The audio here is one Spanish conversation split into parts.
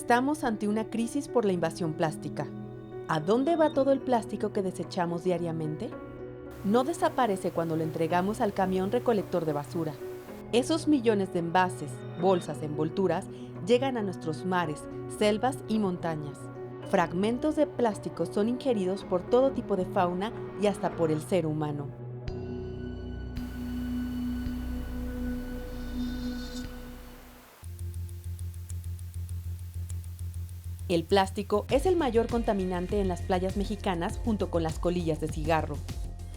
Estamos ante una crisis por la invasión plástica. ¿A dónde va todo el plástico que desechamos diariamente? No desaparece cuando lo entregamos al camión recolector de basura. Esos millones de envases, bolsas, envolturas llegan a nuestros mares, selvas y montañas. Fragmentos de plástico son ingeridos por todo tipo de fauna y hasta por el ser humano. El plástico es el mayor contaminante en las playas mexicanas junto con las colillas de cigarro.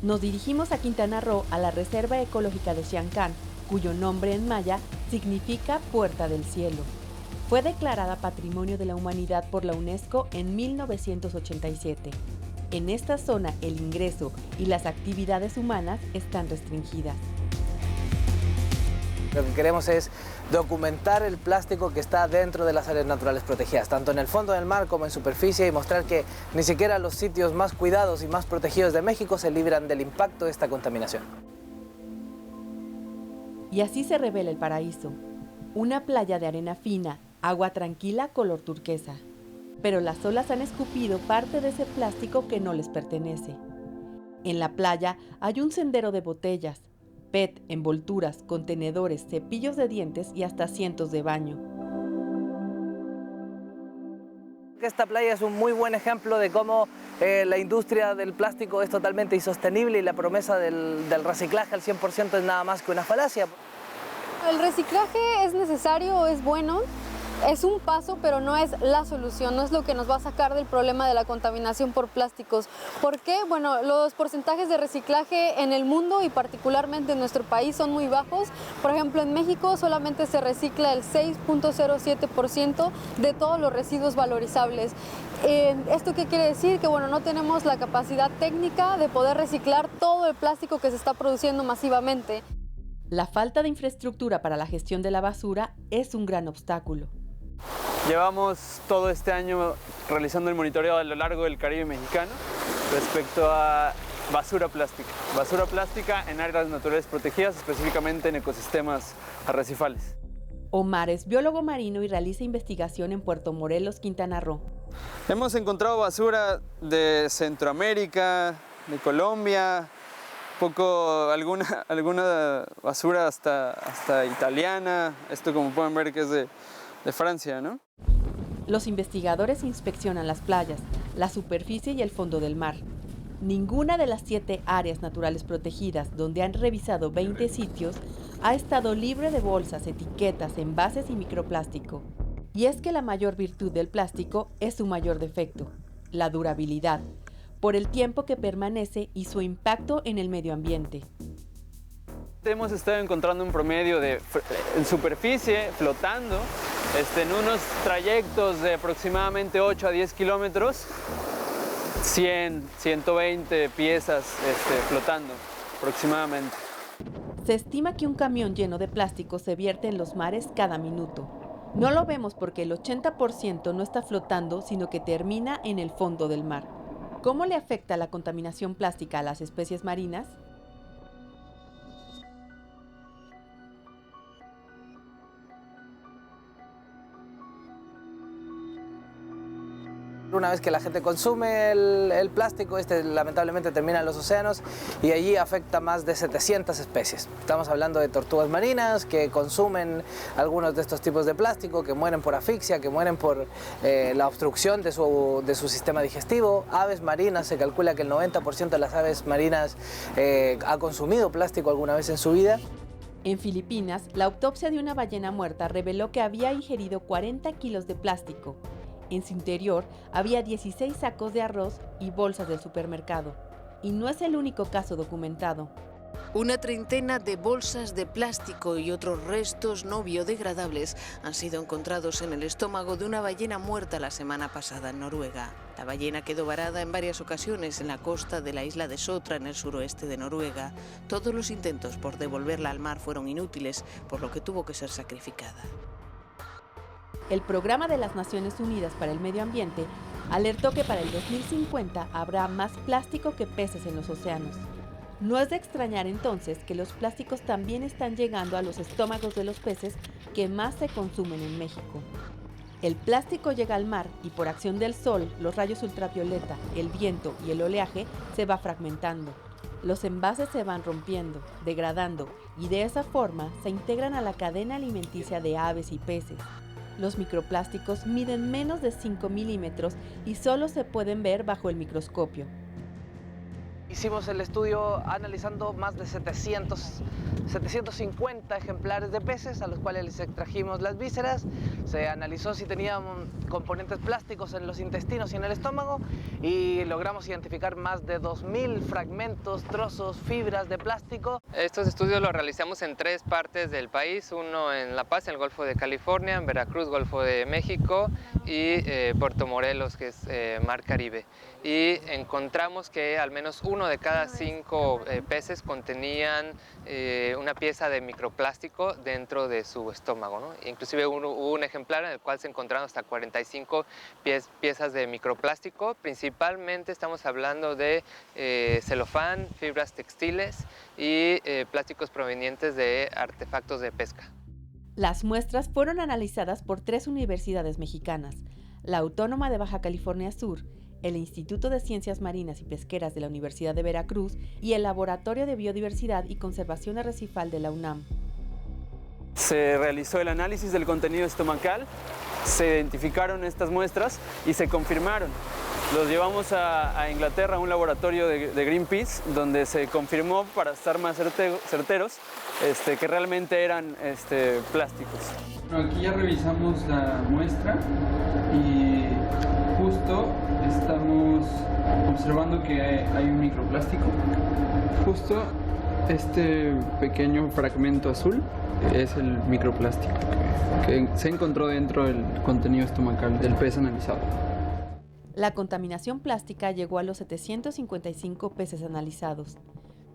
Nos dirigimos a Quintana Roo, a la Reserva Ecológica de Xiancán, cuyo nombre en maya significa Puerta del Cielo. Fue declarada Patrimonio de la Humanidad por la UNESCO en 1987. En esta zona el ingreso y las actividades humanas están restringidas. Lo que queremos es documentar el plástico que está dentro de las áreas naturales protegidas, tanto en el fondo del mar como en superficie, y mostrar que ni siquiera los sitios más cuidados y más protegidos de México se libran del impacto de esta contaminación. Y así se revela el paraíso, una playa de arena fina, agua tranquila color turquesa. Pero las olas han escupido parte de ese plástico que no les pertenece. En la playa hay un sendero de botellas, PET, envolturas, contenedores, cepillos de dientes y hasta asientos de baño. Esta playa es un muy buen ejemplo de cómo la industria del plástico es totalmente insostenible y la promesa del reciclaje al 100% es nada más que una falacia. El reciclaje es necesario, es bueno. Es un paso, pero no es la solución, no es lo que nos va a sacar del problema de la contaminación por plásticos. ¿Por qué? Bueno, los porcentajes de reciclaje en el mundo y particularmente en nuestro país son muy bajos. Por ejemplo, en México solamente se recicla el 6.07% de todos los residuos valorizables. ¿Esto qué quiere decir? Que bueno, no tenemos la capacidad técnica de poder reciclar todo el plástico que se está produciendo masivamente. La falta de infraestructura para la gestión de la basura es un gran obstáculo. Llevamos todo este año realizando el monitoreo a lo largo del Caribe mexicano respecto a basura plástica en áreas naturales protegidas, específicamente en ecosistemas arrecifales. Omar es biólogo marino y realiza investigación en Puerto Morelos, Quintana Roo. Hemos encontrado basura de Centroamérica, de Colombia, alguna basura hasta italiana, esto como pueden ver que es de Francia, ¿no? Los investigadores inspeccionan las playas, la superficie y el fondo del mar. Ninguna de las 7 áreas naturales protegidas, donde han revisado 20 sitios, ha estado libre de bolsas, etiquetas, envases y microplástico. Y es que la mayor virtud del plástico es su mayor defecto, la durabilidad, por el tiempo que permanece y su impacto en el medio ambiente. Hemos estado encontrando un promedio en superficie, flotando, en unos trayectos de aproximadamente 8 a 10 kilómetros, 100, 120 piezas flotando aproximadamente. Se estima que un camión lleno de plástico se vierte en los mares cada minuto. No lo vemos porque el 80% no está flotando, sino que termina en el fondo del mar. ¿Cómo le afecta la contaminación plástica a las especies marinas? Una vez que la gente consume el plástico, lamentablemente termina en los océanos y allí afecta a más de 700 especies. Estamos hablando de tortugas marinas que consumen algunos de estos tipos de plástico, que mueren por asfixia, que mueren por la obstrucción de su sistema digestivo. Aves marinas, se calcula que el 90% de las aves marinas ha consumido plástico alguna vez en su vida. En Filipinas, la autopsia de una ballena muerta reveló que había ingerido 40 kilos de plástico. En su interior había 16 sacos de arroz y bolsas del supermercado. Y no es el único caso documentado. Una treintena de bolsas de plástico y otros restos no biodegradables han sido encontrados en el estómago de una ballena muerta la semana pasada en Noruega. La ballena quedó varada en varias ocasiones en la costa de la isla de Sotra, en el suroeste de Noruega. Todos los intentos por devolverla al mar fueron inútiles, por lo que tuvo que ser sacrificada. El Programa de las Naciones Unidas para el Medio Ambiente alertó que para el 2050 habrá más plástico que peces en los océanos. No es de extrañar entonces que los plásticos también están llegando a los estómagos de los peces que más se consumen en México. El plástico llega al mar y por acción del sol, los rayos ultravioleta, el viento y el oleaje se va fragmentando. Los envases se van rompiendo, degradando y de esa forma se integran a la cadena alimenticia de aves y peces. Los microplásticos miden menos de 5 milímetros y solo se pueden ver bajo el microscopio. Hicimos el estudio analizando más de 750 ejemplares de peces a los cuales les extrajimos las vísceras. Se analizó si tenían componentes plásticos en los intestinos y en el estómago y logramos identificar más de 2000 fragmentos, trozos, fibras de plástico. Estos estudios los realizamos en 3 partes del país, uno en La Paz, en el Golfo de California, en Veracruz, Golfo de México y Puerto Morelos, que es Mar Caribe. Y encontramos que al menos uno de cada 5 peces contenían una pieza de microplástico dentro de su estómago, ¿no? Inclusive hubo un ejemplar en el cual se encontraron hasta 45 piezas de microplástico. Principalmente estamos hablando de celofán, fibras textiles y plásticos provenientes de artefactos de pesca. Las muestras fueron analizadas por 3 universidades mexicanas, la Autónoma de Baja California Sur, el Instituto de Ciencias Marinas y Pesqueras de la Universidad de Veracruz y el Laboratorio de Biodiversidad y Conservación Arrecifal de la UNAM. Se realizó el análisis del contenido estomacal, se identificaron estas muestras y se confirmaron. Los llevamos a Inglaterra, a un laboratorio de Greenpeace, donde se confirmó, para estar más certeros, que realmente eran plásticos. Aquí ya revisamos la muestra y justo estamos observando que hay un microplástico. Justo este pequeño fragmento azul es el microplástico que se encontró dentro del contenido estomacal del pez analizado. La contaminación plástica llegó a los 755 peces analizados,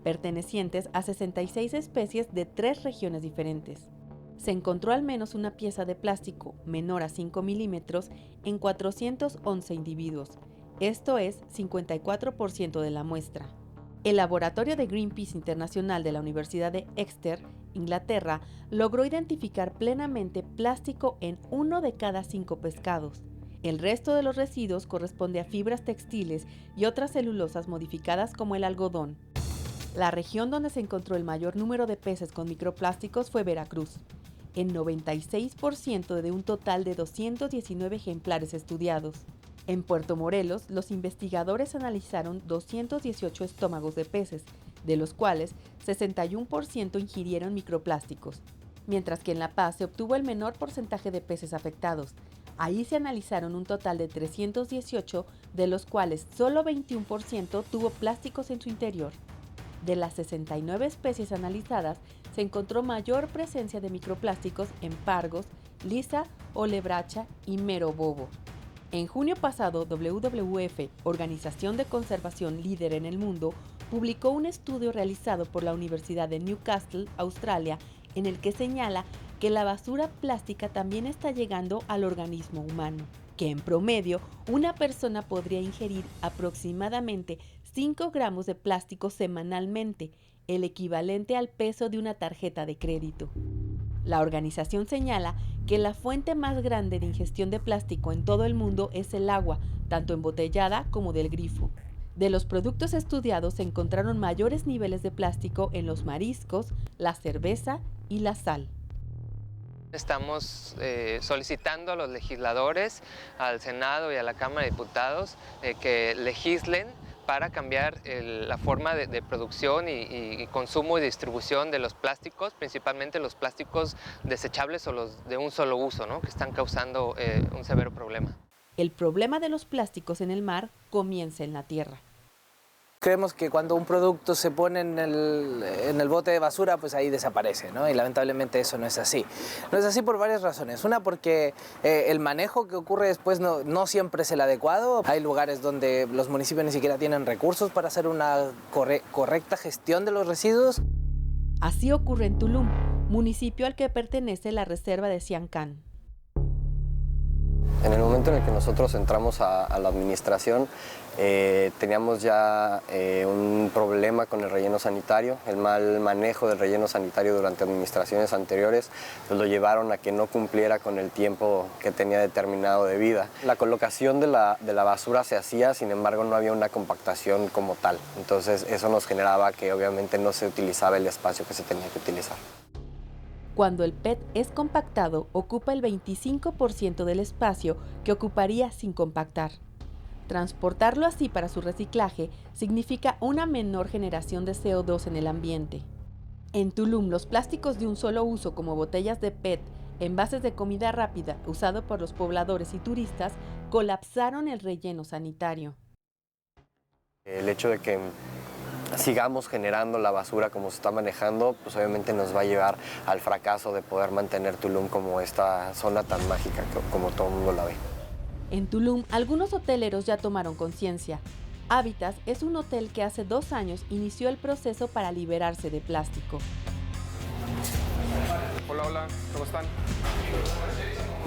pertenecientes a 66 especies de 3 regiones diferentes. Se encontró al menos una pieza de plástico menor a 5 milímetros en 411 individuos, esto es 54% de la muestra. El laboratorio de Greenpeace Internacional de la Universidad de Exeter, Inglaterra, logró identificar plenamente plástico en 1 de cada 5 pescados. El resto de los residuos corresponde a fibras textiles y otras celulosas modificadas como el algodón. La región donde se encontró el mayor número de peces con microplásticos fue Veracruz, en 96% de un total de 219 ejemplares estudiados. En Puerto Morelos, los investigadores analizaron 218 estómagos de peces, de los cuales 61% ingirieron microplásticos, mientras que en La Paz se obtuvo el menor porcentaje de peces afectados. Ahí se analizaron un total de 318, de los cuales solo 21% tuvo plásticos en su interior. De las 69 especies analizadas, se encontró mayor presencia de microplásticos en pargos, lisa, olebracha y mero bobo. En junio pasado, WWF, organización de conservación líder en el mundo, publicó un estudio realizado por la Universidad de Newcastle, Australia, en el que señala que la basura plástica también está llegando al organismo humano, que en promedio una persona podría ingerir aproximadamente 5 gramos de plástico semanalmente, el equivalente al peso de una tarjeta de crédito. La organización señala que la fuente más grande de ingestión de plástico en todo el mundo es el agua, tanto embotellada como del grifo. De los productos estudiados se encontraron mayores niveles de plástico en los mariscos, la cerveza y la sal. Estamos solicitando a los legisladores, al Senado y a la Cámara de Diputados que legislen para cambiar la forma de producción y consumo y distribución de los plásticos, principalmente los plásticos desechables o los de un solo uso, ¿no?, que están causando un severo problema. El problema de los plásticos en el mar comienza en la tierra. Creemos que cuando un producto se pone en el bote de basura, pues ahí desaparece, ¿no? Y lamentablemente eso no es así. No es así por varias razones. Una, porque el manejo que ocurre después no siempre es el adecuado. Hay lugares donde los municipios ni siquiera tienen recursos para hacer una correcta gestión de los residuos. Así ocurre en Tulum, municipio al que pertenece la reserva de Siancán. En el momento en el que nosotros entramos a la administración, teníamos ya un problema con el relleno sanitario. El mal manejo del relleno sanitario durante administraciones anteriores pues lo llevaron a que no cumpliera con el tiempo que tenía determinado de vida. La colocación de la basura se hacía, sin embargo no había una compactación como tal. Entonces eso nos generaba que obviamente no se utilizaba el espacio que se tenía que utilizar. Cuando el PET es compactado, ocupa el 25% del espacio que ocuparía sin compactar. Transportarlo así para su reciclaje significa una menor generación de CO2 en el ambiente. En Tulum, los plásticos de un solo uso como botellas de PET, envases de comida rápida usado por los pobladores y turistas, colapsaron el relleno sanitario. El hecho de que sigamos generando la basura como se está manejando, pues obviamente nos va a llevar al fracaso de poder mantener Tulum como esta zona tan mágica como todo el mundo la ve. En Tulum, algunos hoteleros ya tomaron conciencia. Habitas es un hotel que hace 2 años inició el proceso para liberarse de plástico. Hola, ¿cómo están?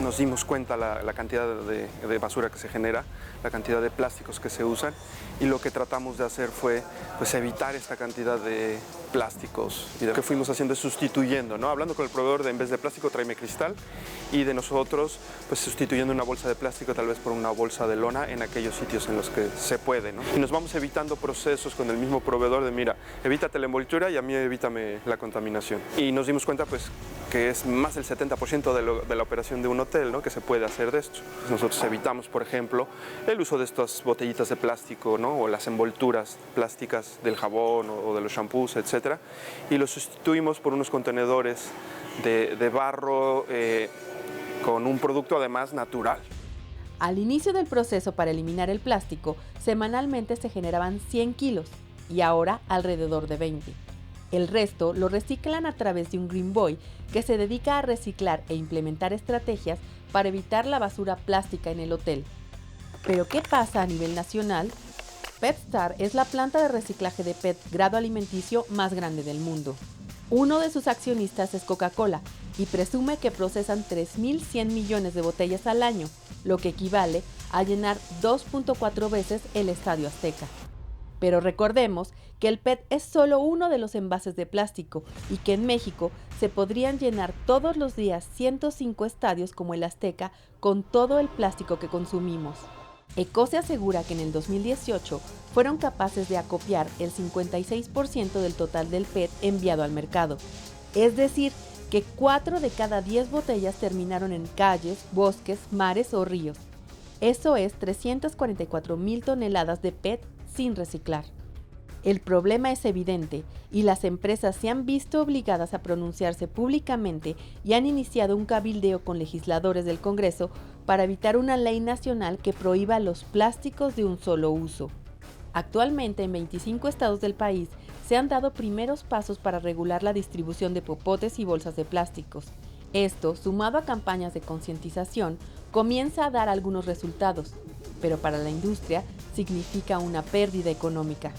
Nos dimos cuenta la cantidad de basura que se genera, la cantidad de plásticos que se usan, y lo que tratamos de hacer fue pues, evitar esta cantidad de plásticos. Y lo que fuimos haciendo es sustituyendo, ¿no? Hablando con el proveedor de en vez de plástico tráeme cristal, y de nosotros pues sustituyendo una bolsa de plástico tal vez por una bolsa de lona en aquellos sitios en los que se puede, ¿no? Y nos vamos evitando procesos con el mismo proveedor de mira, evítate la envoltura y a mí evítame la contaminación. Y nos dimos cuenta pues que es más del 70% de la operación de un hotel, ¿no? Que se puede hacer de esto. Nosotros evitamos, por ejemplo, el uso de estas botellitas de plástico, ¿no? O las envolturas plásticas del jabón o de los shampoos, etc. Y los sustituimos por unos contenedores de barro con un producto además natural. Al inicio del proceso para eliminar el plástico, semanalmente se generaban 100 kilos y ahora alrededor de 20. El resto lo reciclan a través de un Green Boy que se dedica a reciclar e implementar estrategias para evitar la basura plástica en el hotel. ¿Pero qué pasa a nivel nacional? PetStar es la planta de reciclaje de PET grado alimenticio más grande del mundo. Uno de sus accionistas es Coca-Cola y presume que procesan 3.100 millones de botellas al año, lo que equivale a llenar 2.4 veces el Estadio Azteca. Pero recordemos que el PET es solo uno de los envases de plástico y que en México se podrían llenar todos los días 105 estadios como el Azteca con todo el plástico que consumimos. ECOCE asegura que en el 2018 fueron capaces de acopiar el 56% del total del PET enviado al mercado. Es decir, que 4 de cada 10 botellas terminaron en calles, bosques, mares o ríos. Eso es 344,000 toneladas de PET sin reciclar. El problema es evidente y las empresas se han visto obligadas a pronunciarse públicamente y han iniciado un cabildeo con legisladores del Congreso para evitar una ley nacional que prohíba los plásticos de un solo uso. Actualmente en 25 estados del país se han dado primeros pasos para regular la distribución de popotes y bolsas de plásticos. Esto, sumado a campañas de concientización, comienza a dar algunos resultados, pero para la industria significa una pérdida económica.